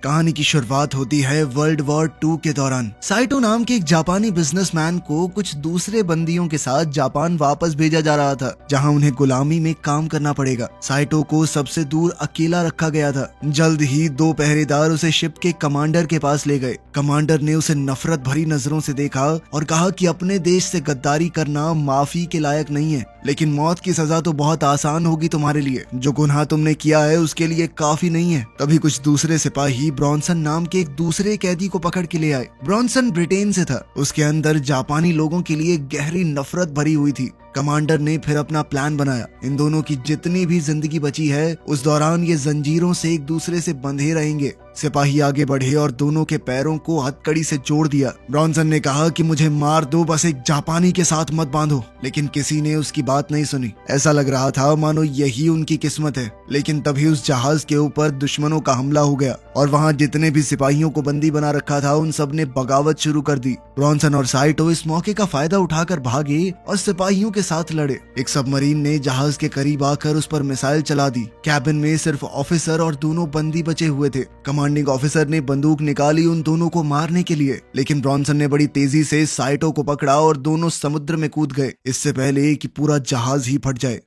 कहानी की शुरुआत होती है वर्ल्ड वॉर 2 के दौरान। साइटो नाम के एक जापानी बिजनेसमैन को कुछ दूसरे बंदियों के साथ जापान वापस भेजा जा रहा था, जहां उन्हें गुलामी में काम करना पड़ेगा। साइटो को सबसे दूर अकेला रखा गया था। जल्द ही 2 पहरेदार उसे शिप के कमांडर के पास ले गए। कमांडर ने उसे नफरत भरी नजरों से देखा और कहा कि अपने देश से गद्दारी करना माफी के लायक नहीं है, लेकिन मौत की सजा तो बहुत आसान होगी तुम्हारे लिए। जो गुनाह तुमने किया है उसके लिए काफी नहीं है। तभी कुछ दूसरे सिपाही ब्रॉन्सन नाम के एक दूसरे कैदी को पकड़ के ले आए। ब्रॉन्सन ब्रिटेन से था। उसके अंदर जापानी लोगों के लिए गहरी नफरत भरी हुई थी। कमांडर ने फिर अपना प्लान बनाया। इन दोनों की जितनी भी जिंदगी बची है उस दौरान ये जंजीरों से एक दूसरे से बंधे रहेंगे। सिपाही आगे बढ़े और दोनों के पैरों को हथकड़ी से जोड़ दिया। ब्रॉन्सन ने कहा कि मुझे मार दो, बस एक जापानी के साथ मत बांधो, लेकिन किसी ने उसकी बात नहीं सुनी। ऐसा लग रहा था मानो यही उनकी किस्मत है। लेकिन तभी उस जहाज के ऊपर दुश्मनों का हमला हो गया और वहां जितने भी सिपाहियों को बंदी बना रखा था उन सब ने बगावत शुरू कर दी। ब्रॉन्सन और साइटो इस मौके का फायदा उठाकर भागे और सिपाहियों के साथ लड़े। एक सबमरीन ने जहाज के करीब आकर उस पर मिसाइल चला दी। कैबिन में सिर्फ ऑफिसर और दोनों बंदी बचे हुए थे। कमांडिंग ऑफिसर ने बंदूक निकाली उन दोनों को मारने के लिए, लेकिन ब्रॉन्सन ने बड़ी तेजी से साइटो को पकड़ा और दोनों समुद्र में कूद गए, इससे पहले कि पूरा जहाज ही फट जाए।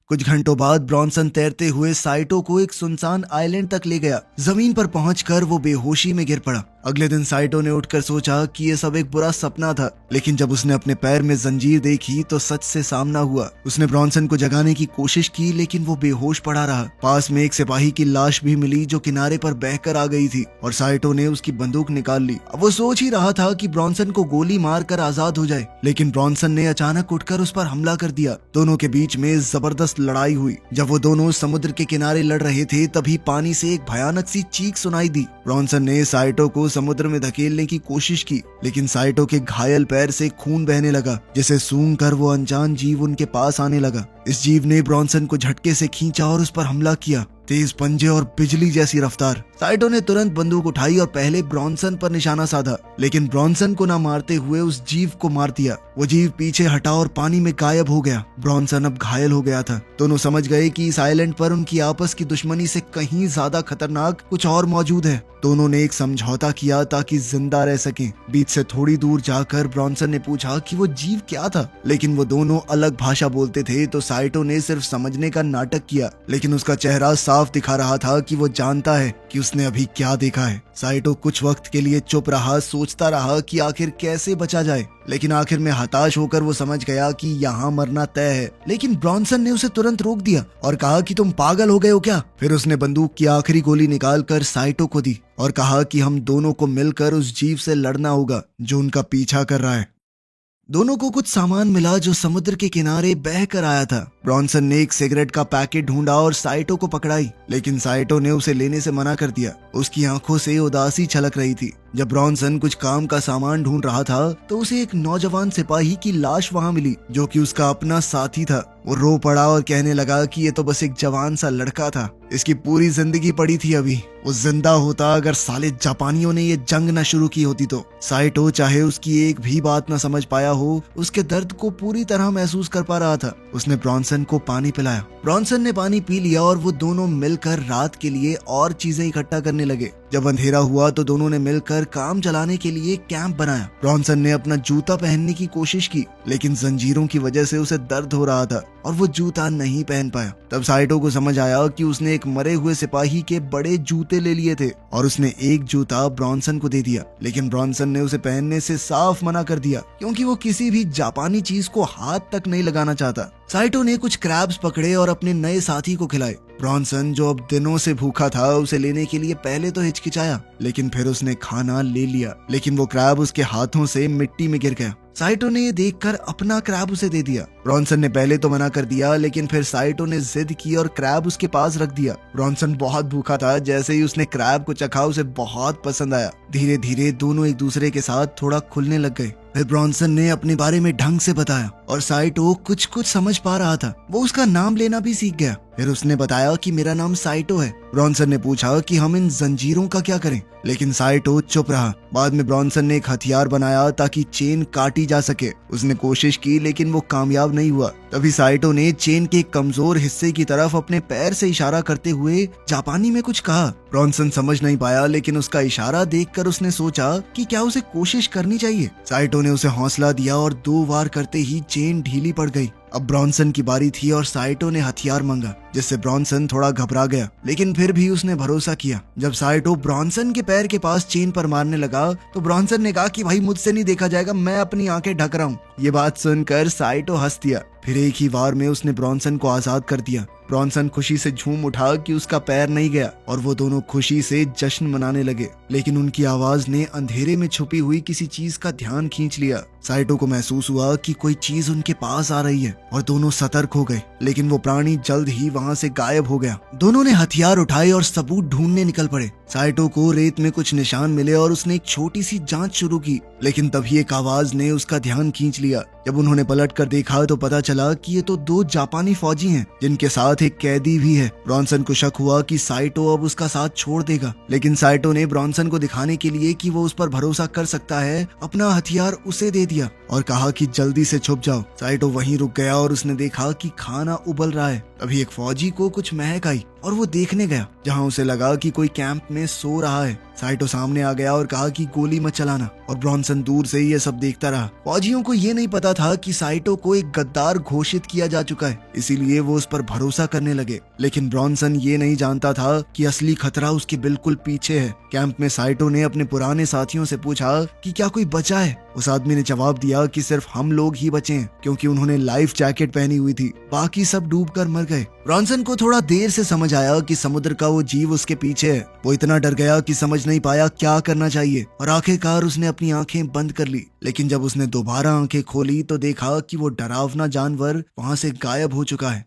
कुछ घंटों बाद ब्रॉन्सन तैरते हुए साइटो को एक सुनसान आइलैंड तक ले गया। जमीन पर पहुंचकर वो बेहोशी में गिर पड़ा। अगले दिन साइटो ने उठकर सोचा कि ये सब एक बुरा सपना था, लेकिन जब उसने अपने पैर में जंजीर देखी तो सच से सामना हुआ। उसने ब्रॉन्सन को जगाने की कोशिश की, लेकिन वो बेहोश पड़ा रहा। पास में एक सिपाही की लाश भी मिली जो किनारे पर बहकर आ गई थी और साइटो ने उसकी बंदूक निकाल ली। अब वो सोच ही रहा था कि ब्रॉन्सन को गोली मारकर आजाद हो जाए, लेकिन ब्रॉन्सन ने अचानक उठकर उस पर हमला कर दिया। दोनों के बीच में जबरदस्त लड़ाई हुई। जब वो दोनों समुद्र के किनारे लड़ रहे थे तभी पानी से एक भयानक सी चीख सुनाई दी। ब्रॉन्सन ने साइटो को समुद्र में धकेलने की कोशिश की, लेकिन साइटो के घायल पैर से खून बहने लगा, जिसे सूंघकर वो अनजान जीव उनके पास आने लगा। इस जीव ने ब्रॉन्सन को झटके से खींचा और उस पर हमला किया। तेज पंजे और बिजली जैसी रफ्तार। साइटो ने तुरंत बंदूक उठाई और पहले ब्रॉन्सन पर निशाना साधा, लेकिन ब्रॉन्सन को न मारते हुए उस जीव को मार दिया। वो जीव पीछे हटा और पानी में गायब हो गया। ब्रॉन्सन अब घायल हो गया था। दोनों समझ गए कि इस आइलैंड पर उनकी आपस की दुश्मनी से कहीं ज्यादा खतरनाक कुछ और मौजूद है। दोनों ने एक समझौता किया ताकि जिंदा रह सकें। बीच से थोड़ी दूर जाकर ब्रॉन्सन ने पूछा कि वो जीव क्या था, लेकिन वो दोनों अलग भाषा बोलते थे, तो साइटो ने सिर्फ समझने का नाटक किया, लेकिन उसका चेहरा साफ दिखा रहा था कि वो जानता है कि उसने अभी क्या देखा है। साइटो कुछ वक्त के लिए चुप रहा, सोचता रहा कि आखिर कैसे बचा जाए, लेकिन आखिर में हताश होकर वो समझ गया कि यहाँ मरना तय है। लेकिन ब्रॉन्सन ने उसे तुरंत रोक दिया और कहा कि तुम पागल हो गए हो क्या। फिर उसने बंदूक की आखिरी गोली निकालकर साइटो को दी और कहा कि हम दोनों को मिलकर उस जीव से लड़ना होगा जो उनका पीछा कर रहा है। दोनों को कुछ सामान मिला जो समुद्र के किनारे बह कर आया था। ब्रॉन्सन ने एक सिगरेट का पैकेट ढूंढा और साइटो को पकड़ाई, लेकिन साइटो ने उसे लेने से मना कर दिया। उसकी आंखों से उदासी छलक रही थी। जब ब्रॉन्सन कुछ काम का सामान ढूंढ रहा था तो उसे एक नौजवान सिपाही की लाश वहां मिली, जो कि उसका अपना साथी था। वो रो पड़ा और कहने लगा कि ये तो बस एक जवान सा लड़का था, इसकी पूरी जिंदगी पड़ी थी अभी। वो जिंदा होता अगर साले जापानियों ने ये जंग न शुरू की होती तो। साइटो चाहे उसकी एक भी बात न समझ पाया हो, उसके दर्द को पूरी तरह महसूस कर पा रहा था। उसने ब्रॉन्सन को पानी पिलाया। ब्रॉन्सन ने पानी पी लिया और वो दोनों मिलकर रात के लिए और चीजें इकट्ठा करने लगे। जब अंधेरा हुआ तो दोनों ने मिलकर काम चलाने के लिए कैंप बनाया। ब्रॉन्सन ने अपना जूता पहनने की कोशिश की, लेकिन जंजीरों की वजह से उसे दर्द हो रहा था और वो जूता नहीं पहन पाया। तब साइटो को समझ आया कि उसने एक मरे हुए सिपाही के बड़े जूते ले लिए थे और उसने एक जूता ब्रॉन्सन को दे दिया, लेकिन ब्रॉन्सन ने उसे पहनने से साफ मना कर दिया, क्योंकि वो किसी भी जापानी चीज को हाथ तक नहीं लगाना चाहता। साइटो ने कुछ क्रैब्स पकड़े और अपने नए साथी को खिलाए। ब्रॉन्सन, जो अब दिनों से भूखा था, उसे लेने के लिए पहले तो हिचकिचाया, लेकिन फिर उसने खाना ले लिया, लेकिन वो क्रैब उसके हाथों से मिट्टी में गिर गया। साइटो ने ये देखकर अपना क्रैब उसे दे दिया। ब्रॉन्सन ने पहले तो मना कर दिया, लेकिन फिर साइटो ने जिद की और क्रैब उसके पास रख दिया। ब्रॉन्सन बहुत भूखा था। जैसे ही उसने क्रैब को चखा उसे बहुत पसंद आया। धीरे धीरे दोनों एक दूसरे के साथ थोड़ा खुलने लग गए। फिर ब्रॉन्सन ने अपने बारे में ढंग से बताया और साइटो कुछ कुछ समझ पा रहा था। वो उसका नाम लेना भी सीख गया। फिर उसने बताया कि मेरा नाम साइटो है। ब्रॉन्सन ने पूछा कि हम इन जंजीरों का क्या करें, लेकिन साइटो चुप रहा। बाद में ब्रॉन्सन ने एक हथियार बनाया ताकि चेन काटी जा सके। उसने कोशिश की, लेकिन वो कामयाब नहीं हुआ। तभी साइटो ने चेन के कमजोर हिस्से की तरफ अपने पैर से इशारा करते हुए जापानी में कुछ कहा। ब्रॉन्सन समझ नहीं पाया, लेकिन उसका इशारा देखकर उसने सोचा कि क्या उसे कोशिश करनी चाहिए। साइटो ने उसे हौसला दिया और 2 वार करते ही चेन ढीली पड़ गई। अब ब्रॉन्सन की बारी थी और साइटो ने हथियार मांगा, जिससे ब्रॉन्सन थोड़ा घबरा गया, लेकिन फिर भी उसने भरोसा किया। जब साइटो ब्रॉन्सन के पैर के पास चेन पर मारने लगा तो ब्रॉन्सन ने कहा कि भाई मुझसे नहीं देखा जाएगा, मैं अपनी आंखें ढक रहा हूँ। ये बात सुनकर साइटो हंस दिया। फिर एक ही वार में उसने ब्रॉन्सन को आजाद कर दिया। ब्रॉन्सन खुशी से झूम उठा कि उसका पैर नहीं गया और वो दोनों खुशी से जश्न मनाने लगे, लेकिन उनकी आवाज ने अंधेरे में छुपी हुई किसी चीज का ध्यान खींच लिया। साइटो को महसूस हुआ कि कोई चीज उनके पास आ रही है और दोनों सतर्क हो गए, लेकिन वो प्राणी जल्द ही वहाँ से गायब हो गया। दोनों ने हथियार उठाए और सबूत ढूंढने निकल पड़े। साइटो को रेत में कुछ निशान मिले और उसने एक छोटी सी जांच शुरू की, लेकिन तभी एक आवाज ने उसका ध्यान खींच लिया। जब उन्होंने पलट कर देखा तो पता चला कि ये तो 2 जापानी फौजी हैं, जिनके साथ एक कैदी भी है। ब्रॉन्सन को शक हुआ कि साइटो अब उसका साथ छोड़ देगा, लेकिन साइटो ने ब्रॉन्सन को दिखाने के लिए कि वो उस पर भरोसा कर सकता है, अपना हथियार उसे दे दिया और कहा कि जल्दी से छुप जाओ। साइटो वहीं रुक गया और उसने देखा कि खाना उबल रहा है। तभी एक फौजी को कुछ महक आई और वो देखने गया, जहां उसे लगा कि कोई कैंप में सो रहा है। साइटो सामने आ गया और कहा कि गोली मत चलाना, और ब्रॉन्सन दूर से ये सब देखता रहा। फौजियों को ये नहीं पता था कि साइटो को एक गद्दार घोषित किया जा चुका है, इसीलिए वो उस पर भरोसा करने लगे। लेकिन ब्रॉन्सन ये नहीं जानता था कि असली खतरा उसके बिल्कुल पीछे है। कैंप में साइटो ने अपने पुराने साथियों से पूछा कि क्या कोई बचा है। उस आदमी ने जवाब दिया कि सिर्फ हम लोग ही बचे हैं, क्योंकि उन्होंने लाइफ जैकेट पहनी हुई थी, बाकी सब डूबकर मर गए। ब्रॉन्सन को थोड़ा देर से समझ आया कि समुद्र का वो जीव उसके पीछे है। वो इतना डर गया कि समझ नहीं पाया क्या करना चाहिए, और आखिरकार उसने अपनी आंखें बंद कर ली। लेकिन जब उसने दोबारा आंखें खोली तो देखा कि वो डरावना जानवर वहां से गायब हो चुका है।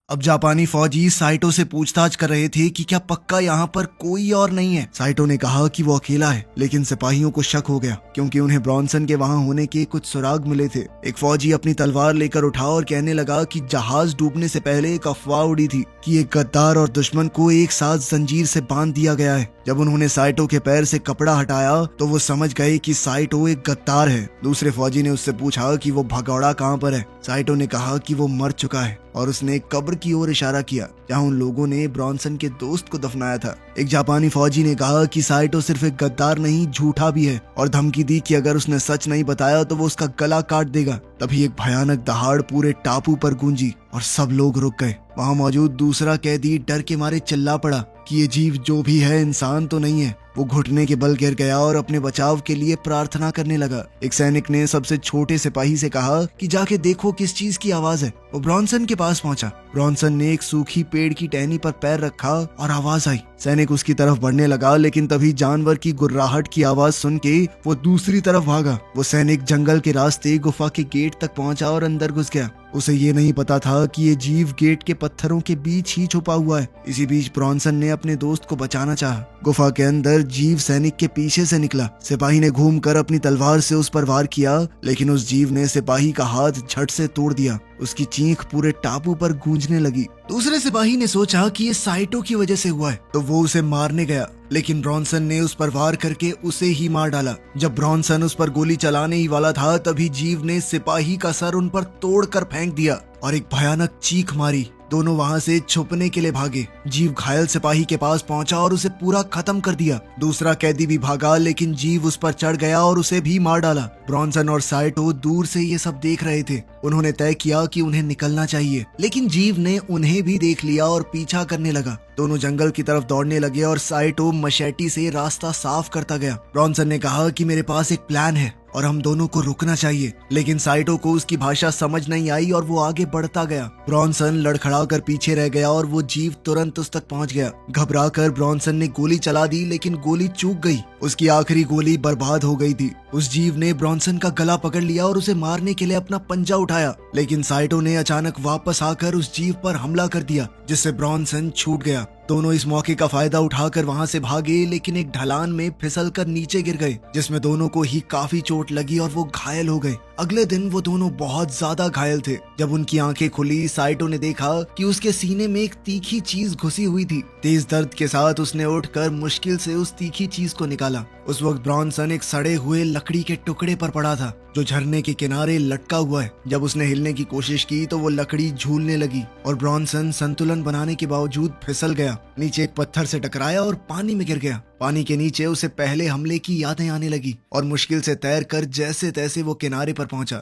अब जापानी फौजी साइटो से पूछताछ कर रहे थे कि क्या पक्का यहाँ पर कोई और नहीं है। साइटो ने कहा कि वो अकेला है, लेकिन सिपाहियों को शक हो गया, क्योंकि उन्हें ब्रॉन्सन के वहाँ होने के कुछ सुराग मिले थे। एक फौजी अपनी तलवार लेकर उठा और कहने लगा कि जहाज डूबने से पहले एक अफवाह उड़ी थी कि एक गद्दार और दुश्मन को एक साथ जंजीर से बांध दिया गया है। जब उन्होंने साइटो के पैर से कपड़ा हटाया तो वो समझ गए कि साइटो एक गद्दार है। दूसरे फौजी ने उससे पूछा कि वो भगौड़ा कहाँ पर है। साइटो ने कहा कि वो मर चुका है, और उसने एक कब्र की ओर इशारा किया जहां उन लोगों ने ब्रॉन्सन के दोस्त को दफनाया था। एक जापानी फौजी ने कहा कि साइटो सिर्फ एक गद्दार नहीं, झूठा भी है, और धमकी दी कि अगर उसने सच नहीं बताया तो वो उसका गला काट देगा। तभी एक भयानक दहाड़ पूरे टापू पर गूंजी और सब लोग रुक गए। वहां मौजूद दूसरा कैदी डर के मारे चिल्ला पड़ा कि ये जीव जो भी है इंसान तो नहीं है। वो घुटने के बल गिर गया और अपने बचाव के लिए प्रार्थना करने लगा। एक सैनिक ने सबसे छोटे सिपाही से कहा कि जाके देखो किस चीज की आवाज है। वो ब्रॉन्सन के पास पहुंचा। ब्रॉन्सन ने एक सूखी पेड़ की टहनी पर पैर रखा और आवाज आई। सैनिक उसकी तरफ बढ़ने लगा, लेकिन तभी जानवर की गुर्राहट की आवाज सुन के वो दूसरी तरफ भागा। वो सैनिक जंगल के रास्ते गुफा के गेट तक पहुंचा और अंदर घुस गया। उसे ये नहीं पता था कि ये जीव गेट के पत्थरों के बीच ही छुपा हुआ है। इसी बीच ब्रॉन्सन ने अपने दोस्त को बचाना चाहा। गुफा के अंदर जीव सैनिक के पीछे से निकला। सिपाही ने घूमकर अपनी तलवार से उस पर वार किया, लेकिन उस जीव ने सिपाही का हाथ झट से तोड़ दिया। उसकी चीख पूरे टापू पर गूंजने लगी। दूसरे सिपाही ने सोचा कि ये साइटो की वजह से हुआ है, तो वो उसे मारने गया, लेकिन ब्रॉन्सन ने उस पर वार करके उसे ही मार डाला। जब ब्रॉन्सन उस पर गोली चलाने ही वाला था, तभी जीव ने सिपाही का सर उन पर तोड़कर फेंक दिया और एक भयानक चीख मारी। दोनों वहां से छुपने के लिए भागे। जीव घायल सिपाही के पास पहुंचा और उसे पूरा खत्म कर दिया। दूसरा कैदी भी भागा, लेकिन जीव उस पर चढ़ गया और उसे भी मार डाला। ब्रॉन्सन और साइटो दूर से ये सब देख रहे थे। उन्होंने तय किया कि उन्हें निकलना चाहिए, लेकिन जीव ने उन्हें भी देख लिया और पीछा करने लगा। दोनों जंगल की तरफ दौड़ने लगे और साइटो मशेटी से रास्ता साफ करता गया। ब्रॉन्सन ने कहा कि मेरे पास एक प्लान है और हम दोनों को रुकना चाहिए, लेकिन साइटो को उसकी भाषा समझ नहीं आई और वो आगे बढ़ता गया। ब्रॉन्सन लड़खड़ाकर पीछे रह गया और वो जीव तुरंत उस तक पहुंच गया। घबराकर ब्रॉन्सन ने गोली चला दी, लेकिन गोली चूक गई। उसकी आखिरी गोली बर्बाद हो गई थी। उस जीव ने ब्रॉन्सन का गला पकड़ लिया और उसे मारने के लिए अपना पंजा उठाया, लेकिन साइटो ने अचानक वापस आकर उस जीव पर हमला कर दिया, जिससे ब्रॉन्सन छूट गया। दोनों इस मौके का फायदा उठाकर वहां से भागे, लेकिन एक ढलान में फिसलकर नीचे गिर गए, जिसमें दोनों को ही काफी चोट लगी और वो घायल हो गए। अगले दिन वो दोनों बहुत ज्यादा घायल थे। जब उनकी आंखें खुली, साइटो ने देखा कि उसके सीने में एक तीखी चीज घुसी हुई थी। तेज दर्द के साथ उसने उठकर मुश्किल से उस तीखी चीज को निकाला। उस वक्त ब्रॉनसन एक सड़े हुए लकड़ी के टुकड़े पर पड़ा था जो झरने के किनारे लटका हुआ है। जब उसने हिलने की कोशिश की तो वो लकड़ी झूलने लगी और ब्रॉनसन संतुलन बनाने के बावजूद फिसल गया, नीचे एक पत्थर से टकराया और पानी में गिर गया। पानी के नीचे उसे पहले हमले की यादें आने लगी और मुश्किल से तैरकर जैसे तैसे वो किनारे पर पहुंचा।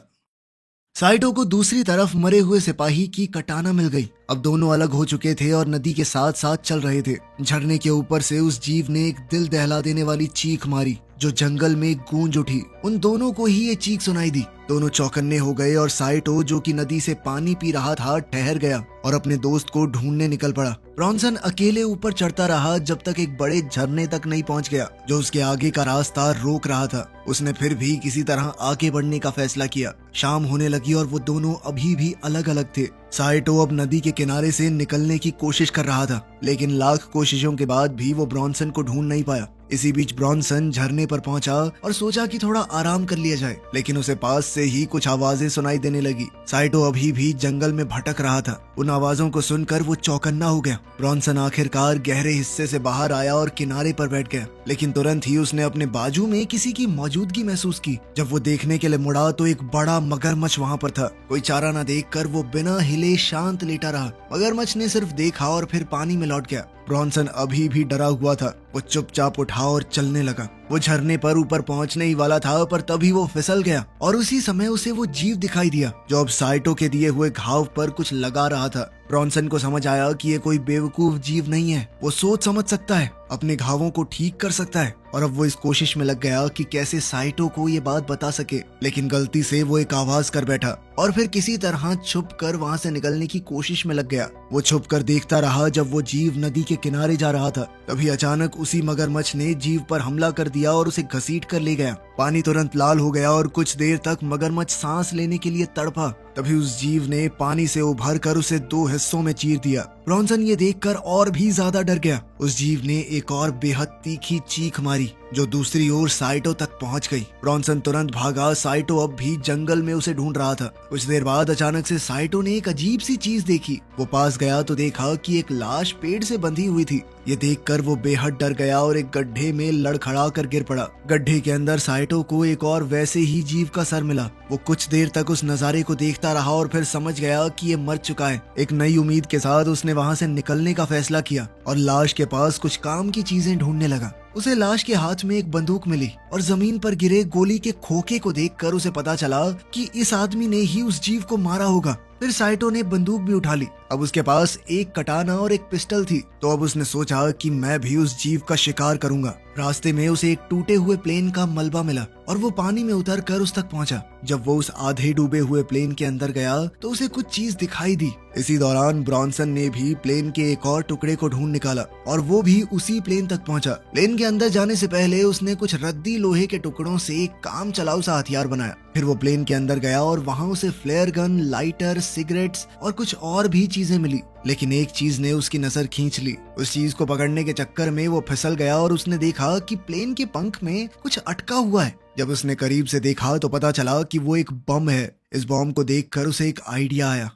साइटो को दूसरी तरफ मरे हुए सिपाही की कटाना मिल गई। अब दोनों अलग हो चुके थे और नदी के साथ साथ चल रहे थे। झरने के ऊपर से उस जीव ने एक दिल दहला देने वाली चीख मारी जो जंगल में गूंज उठी। उन दोनों को ही ये चीख सुनाई दी। दोनों चौकन्ने हो गए और साइटो, जो कि नदी से पानी पी रहा था, ठहर गया और अपने दोस्त को ढूंढने निकल पड़ा। ब्रॉनसन अकेले ऊपर चढ़ता रहा जब तक एक बड़े झरने तक नहीं पहुंच गया जो उसके आगे का रास्ता रोक रहा था। उसने फिर भी किसी तरह आगे बढ़ने का फैसला किया। शाम होने लगी और वो दोनों अभी भी अलग अलग थे। साइटो अब नदी के किनारे से निकलने की कोशिश कर रहा था, लेकिन लाख कोशिशों के बाद भी वो ब्रॉनसन को ढूंढ नहीं पाया। इसी बीच ब्रॉनसन झरने पर पहुंचा और सोचा कि थोड़ा आराम कर लिया जाए, लेकिन उसे पास से ही कुछ आवाजें सुनाई देने लगी। साइटो अभी भी जंगल में भटक रहा था। उन आवाजों को सुनकर वो चौकन्ना हो गया। ब्रॉनसन आखिरकार गहरे हिस्से से बाहर आया और किनारे पर बैठ गया, लेकिन तुरंत ही उसने अपने बाजू में किसी की मौजूदगी महसूस की। जब वो देखने के लिए मुड़ा तो एक बड़ा मगरमच्छ वहाँ पर था। कोई चारा न देखकर वो बिना हिले शांत लेटा रहा। मगरमच्छ ने सिर्फ देखा और फिर पानी में लौट गया। ब्रॉनसन अभी भी डरा हुआ था। वो चुपचाप उठा और चलने लगा। वो झरने पर ऊपर पहुंचने ही वाला था, पर तभी वो फिसल गया और उसी समय उसे वो जीव दिखाई दिया जो अब साइटो के दिए हुए घाव पर कुछ लगा रहा था। ब्रॉनसन को समझ आया कि ये कोई बेवकूफ जीव नहीं है। वो सोच समझ सकता है, अपने घावों को ठीक कर सकता है, और अब वो इस कोशिश में लग गया कि कैसे साइटो को ये बात बता सके। लेकिन गलती से वो एक आवाज कर बैठा और फिर किसी तरह छुप कर वहाँ से निकलने की कोशिश में लग गया। वो छुप कर देखता रहा जब वो जीव नदी के किनारे जा रहा था। तभी अचानक उसी मगरमच्छ ने जीव पर हमला कर दिया और उसे घसीट कर ले गया। पानी तुरंत लाल हो गया और कुछ देर तक मगरमच्छ सांस लेने के लिए तड़पा। तभी उस जीव ने पानी से उभर कर उसे दो हिस्सों में चीर दिया। ब्रॉनसन ये देखकर और भी ज्यादा डर गया। उस जीव ने एक और बेहद तीखी चीख मारी जो दूसरी ओर साइटो तक पहुंच गई। ब्रॉनसन तुरंत भागा। साइटो अब भी जंगल में उसे ढूंढ रहा था। कुछ देर बाद अचानक से साइटो ने एक अजीब सी चीज देखी। वो पास गया तो देखा कि एक लाश पेड़ से बंधी हुई थी। ये देखकर वो बेहद डर गया और एक गड्ढे में लड़खड़ा कर गिर पड़ा। गड्ढे के अंदर साइटो को एक और वैसे ही जीव का सर मिला। वो कुछ देर तक उस नजारे को देखता रहा और फिर समझ गया कि ये मर चुका है। एक नई उम्मीद के साथ उसने वहाँ से निकलने का फैसला किया और लाश के पास कुछ काम की चीजें ढूंढने लगा। उसे लाश के हाथ में एक बंदूक मिली और जमीन पर गिरे गोली के खोखे को देखकर उसे पता चला कि इस आदमी ने ही उस जीव को मारा होगा। फिर साइटो ने बंदूक भी उठा ली। अब उसके पास एक कटाना और एक पिस्टल थी, तो अब उसने सोचा कि मैं भी उस जीव का शिकार करूंगा। रास्ते में उसे एक टूटे हुए प्लेन का मलबा मिला और वो पानी में उतर कर उस तक पहुंचा। जब वो उस आधे डूबे हुए प्लेन के अंदर गया तो उसे कुछ चीज दिखाई दी। इसी दौरान ब्रॉनसन ने भी प्लेन के एक और टुकड़े को ढूंढ निकाला और वो भी उसी प्लेन तक पहुंचा। प्लेन के अंदर जाने से पहले उसने कुछ रद्दी लोहे के टुकड़ों से एक काम चलाऊ सा हथियार बनाया। फिर वो प्लेन के अंदर गया और वहाँ उसे फ्लेयर गन, लाइटर, सिगरेट्स और कुछ और भी चीजें मिली। लेकिन एक चीज ने उसकी नजर खींच ली। उस चीज को पकड़ने के चक्कर में वो फिसल गया और उसने देखा कि प्लेन के पंख में कुछ अटका हुआ है। जब उसने करीब से देखा तो पता चला कि वो एक बम है। इस बम को देखकर उसे एक आइडिया आया।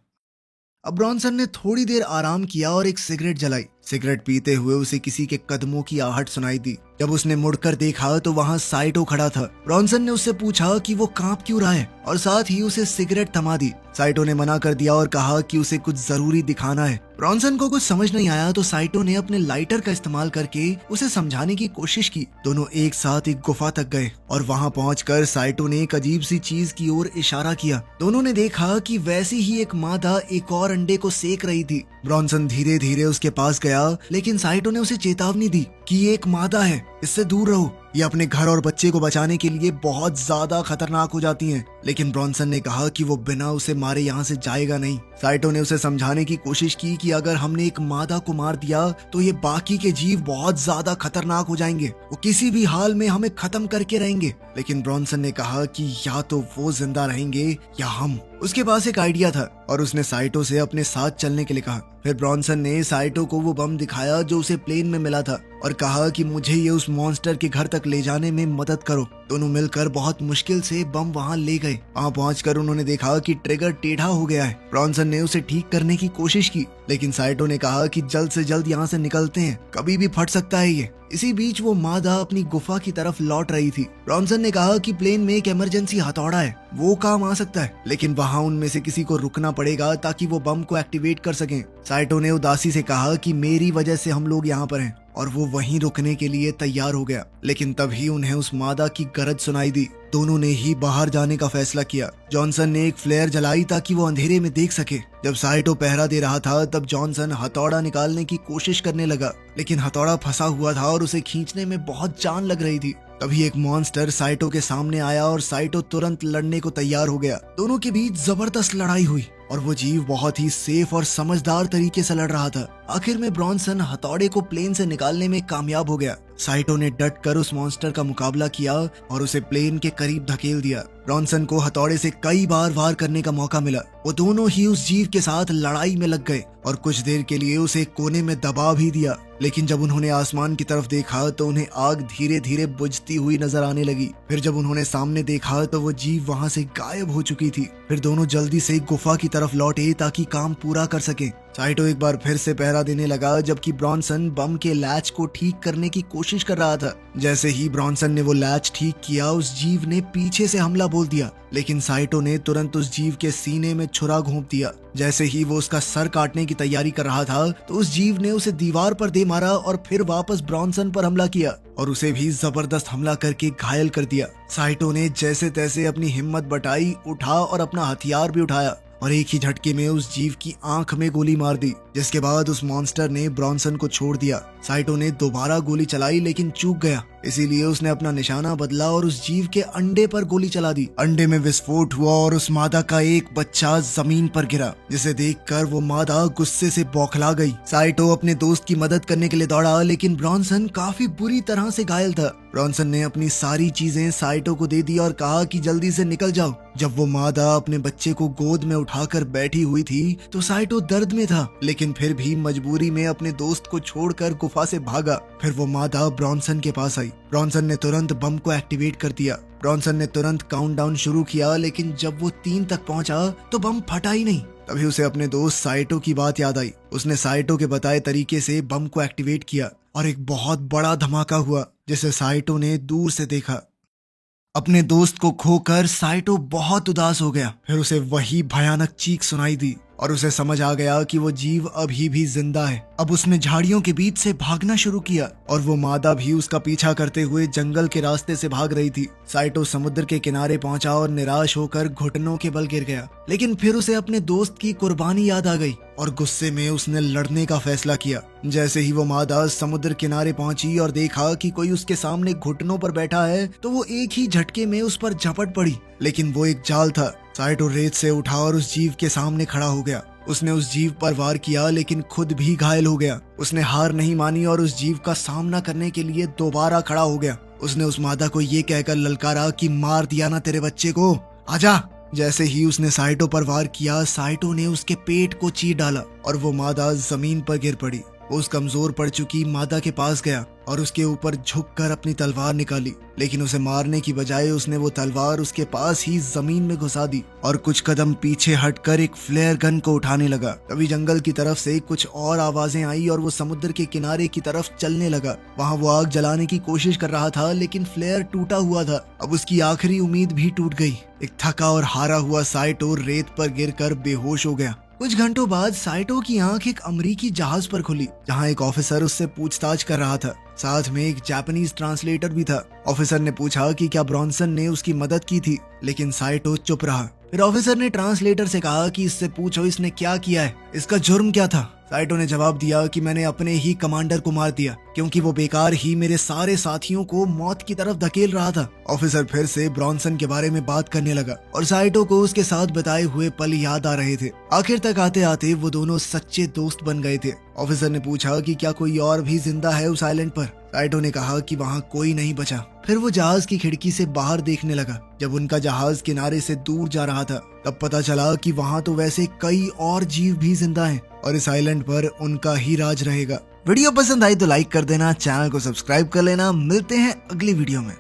अब ब्रॉनसन ने थोड़ी देर आराम किया और एक सिगरेट जलाई। सिगरेट पीते हुए उसे किसी के कदमों की आहट सुनाई दी। जब उसने मुड़कर देखा तो वहाँ साइटो खड़ा था। ब्रॉनसन ने उससे पूछा कि वो कांप क्यों रहा है और साथ ही उसे सिगरेट थमा दी। साइटो ने मना कर दिया और कहा कि उसे कुछ जरूरी दिखाना है। ब्रॉनसन को कुछ समझ नहीं आया तो साइटो ने अपने लाइटर का इस्तेमाल करके उसे समझाने की कोशिश की। दोनों एक साथ एक गुफा तक गए और वहाँ पहुंचकर साइटो ने एक अजीब सी चीज की ओर इशारा किया। दोनों ने देखा कि वैसी ही एक मादा एक और अंडे को सेक रही थी। ब्रॉनसन धीरे धीरे उसके पास गया, लेकिन साइटो ने उसे चेतावनी दी कि ये एक मादा है, इससे दूर रहो, ये अपने घर और बच्चे को बचाने के लिए बहुत ज्यादा खतरनाक हो जाती हैं। लेकिन ब्रॉनसन ने कहा कि वो बिना उसे मारे यहाँ से जाएगा नहीं। साइटो ने उसे समझाने की कोशिश की कि अगर हमने एक मादा को मार दिया तो ये बाकी के जीव बहुत ज्यादा खतरनाक हो जाएंगे, वो किसी भी हाल में हमें खत्म करके रहेंगे। लेकिन ब्रॉनसन ने कहा कि या तो वो जिंदा रहेंगे या हम। उसके पास एक आइडिया था और उसने साइटो से अपने साथ चलने के लिए कहा। फिर ब्रॉनसन ने साइटो को वो बम दिखाया जो उसे प्लेन में मिला था और कहा कि मुझे ये उस मॉन्स्टर के घर तक ले जाने में मदद करो। दोनों मिलकर बहुत मुश्किल से बम वहां ले गए। वहां पहुंचकर उन्होंने देखा कि ट्रिगर टेढ़ा हो गया है। ब्रॉनसन ने उसे ठीक करने की कोशिश की, लेकिन साइटो ने कहा कि जल्द से जल्द यहाँ से निकलते हैं, कभी भी फट सकता है ये। इसी बीच वो मादा अपनी गुफा की तरफ लौट रही थी। ब्रॉनसन ने कहा कि प्लेन में एक इमरजेंसी हथौड़ा है, वो काम आ सकता है, लेकिन वहाँ उनमें से किसी को रुकना पड़ेगा ताकि वो बम को एक्टिवेट कर सकें। साइटो ने उदासी से कहा कि मेरी वजह से हम लोग यहाँ पर हैं, और वो वहीं रुकने के लिए तैयार हो गया। लेकिन तभी उन्हें उस मादा की गरज सुनाई दी। दोनों ने ही बाहर जाने का फैसला किया। जॉनसन ने एक फ्लेयर जलाई ताकि वो अंधेरे में देख सके। जब साइटो पहरा दे रहा था तब जॉनसन हथौड़ा निकालने की कोशिश करने लगा, लेकिन हथौड़ा फंसा हुआ था और उसे खींचने में बहुत जान लग रही थी। तभी एक मॉन्स्टर साइटो के सामने आया और साइटो तुरंत लड़ने को तैयार हो गया। दोनों के बीच जबरदस्त लड़ाई हुई और वो जीव बहुत ही सेफ और समझदार तरीके से लड़ रहा था। आखिर में ब्रॉनसन हथौड़े को प्लेन से निकालने में कामयाब हो गया। साइटो ने डट कर उस मॉन्स्टर का मुकाबला किया और उसे प्लेन के करीब धकेल दिया। ब्रॉनसन को हथौड़े से कई बार वार करने का मौका मिला। वो दोनों ही उस जीव के साथ लड़ाई में लग गए और कुछ देर के लिए उसे एक कोने में दबा भी दिया। लेकिन जब उन्होंने आसमान की तरफ देखा तो उन्हें आग धीरे धीरे बुझती हुई नजर आने लगी। फिर जब उन्होंने सामने देखा तो वो जीव वहां से गायब हो चुकी थी। फिर दोनों जल्दी से गुफा की तरफ लौटे ताकि काम पूरा कर सके। साइटो एक बार फिर से पहरा देने लगा, जबकि ब्रॉनसन बम के लैच को ठीक करने की कोशिश कर रहा था। जैसे ही ब्रॉनसन ने वो लैच ठीक किया, उस जीव ने पीछे से हमला बोल दिया, लेकिन साइटो ने तुरंत उस जीव के सीने में छुरा घोंप दिया। जैसे ही वो उसका सर काटने की तैयारी कर रहा था तो उस जीव ने उसे दीवार पर दे मारा और फिर वापस ब्रॉनसन पर हमला किया और उसे भी जबरदस्त हमला करके घायल कर दिया। साइटो ने जैसे तैसे अपनी हिम्मत बटाई, उठा और अपना हथियार भी उठाया और एक ही झटके में उस जीव की आंख में गोली मार दी, जिसके बाद उस मॉन्स्टर ने ब्रॉनसन को छोड़ दिया। साइटो ने दोबारा गोली चलाई लेकिन चूक गया, इसीलिए उसने अपना निशाना बदला और उस जीव के अंडे पर गोली चला दी। अंडे में विस्फोट हुआ और उस मादा का एक बच्चा जमीन पर गिरा, जिसे देखकर वो मादा गुस्से से बौखला गई। साइटो अपने दोस्त की मदद करने के लिए दौड़ा, लेकिन ब्रॉनसन काफी बुरी तरह से घायल था। ब्रॉनसन ने अपनी सारी चीजें साइटो को दे दी और कहा कि जल्दी से निकल जाओ। जब वो मादा अपने बच्चे को गोद में उठाकर बैठी हुई थी तो साइटो दर्द में था, लेकिन फिर भी मजबूरी में अपने दोस्त को छोड़कर गुफा से भागा। फिर वो मादा ब्रॉनसन के पास आई। ब्रॉनसन ने तुरंत बम को एक्टिवेट कर दिया। ब्रॉनसन ने तुरंत काउंटडाउन शुरू किया, लेकिन जब वो 3 तक पहुंचा तो बम फटा ही नहीं। तभी उसे अपने दोस्त साइटो की बात याद आई। उसने साइटो के बताए तरीके से बम को एक्टिवेट किया और एक बहुत बड़ा धमाका हुआ, जिसे साइटो ने दूर से देखा। अपने दोस्त को खोकर साइटो बहुत उदास हो गया। फिर उसे वही भयानक चीख सुनाई दी और उसे समझ आ गया कि वो जीव अभी भी जिंदा है। अब उसने झाड़ियों के बीच से भागना शुरू किया और वो मादा भी उसका पीछा करते हुए जंगल के रास्ते से भाग रही थी। साइटो समुद्र के किनारे पहुंचा और निराश होकर घुटनों के बल गिर गया, लेकिन फिर उसे अपने दोस्त की कुर्बानी याद आ गई और गुस्से में उसने लड़ने का फैसला किया। जैसे ही वो मादा समुद्र किनारे पहुंची और देखा कि कोई उसके सामने घुटनों पर बैठा है तो वो एक ही झटके में उस पर झपट पड़ी, लेकिन वो एक जाल था। साइटो रेत से उठा और उस जीव के सामने खड़ा हो गया। उसने उस जीव पर वार किया, लेकिन खुद भी घायल हो गया। उसने हार नहीं मानी और उस जीव का सामना करने के लिए दोबारा खड़ा हो गया। उसने उस मादा को ये कहकर ललकारा कि मार दिया ना तेरे बच्चे को, आजा। जैसे ही उसने साइटो पर वार किया, साइटो ने उसके पेट को चीर डाला और वो मादा जमीन पर गिर पड़ी। वो उस कमजोर पड़ चुकी मादा के पास गया और उसके ऊपर झुककर अपनी तलवार निकाली, लेकिन उसे मारने की बजाय उसने वो तलवार उसके पास ही जमीन में घुसा दी और कुछ कदम पीछे हटकर एक फ्लेयर गन को उठाने लगा। तभी जंगल की तरफ से कुछ और आवाजें आई और वो समुद्र के किनारे की तरफ चलने लगा। वहाँ वो आग जलाने की कोशिश कर रहा था, लेकिन फ्लेयर टूटा हुआ था। अब उसकी आखिरी उम्मीद भी टूट गई। एक थका और हारा हुआ साइटो रेत पर गिरकर बेहोश हो गया। कुछ घंटों बाद साइटो की आंख एक अमेरिकी जहाज पर खुली, जहां एक ऑफिसर उससे पूछताछ कर रहा था। साथ में एक जापानीज ट्रांसलेटर भी था। ऑफिसर ने पूछा कि क्या ब्रॉनसन ने उसकी मदद की थी, लेकिन साइटो चुप रहा। फिर ऑफिसर ने ट्रांसलेटर से कहा कि इससे पूछो इसने क्या किया है, इसका जुर्म क्या था। साइटो ने जवाब दिया कि मैंने अपने ही कमांडर को मार दिया, क्योंकि वो बेकार ही मेरे सारे साथियों को मौत की तरफ धकेल रहा था। ऑफिसर फिर से ब्रॉनसन के बारे में बात करने लगा और साइटो को उसके साथ बिताए हुए पल याद आ रहे थे। आखिर तक आते आते वो दोनों सच्चे दोस्त बन गए थे। ऑफिसर ने पूछा कि क्या कोई और भी जिंदा है उस आइलैंड पर। साइटो ने कहा कि वहाँ कोई नहीं बचा। फिर वो जहाज की खिड़की से बाहर देखने लगा। जब उनका जहाज किनारे से दूर जा रहा था तब पता चला कि वहाँ तो वैसे कई और जीव भी जिंदा हैं और इस आइलैंड पर उनका ही राज रहेगा। वीडियो पसंद आई तो लाइक कर देना, चैनल को सब्सक्राइब कर लेना। मिलते हैं अगली वीडियो में।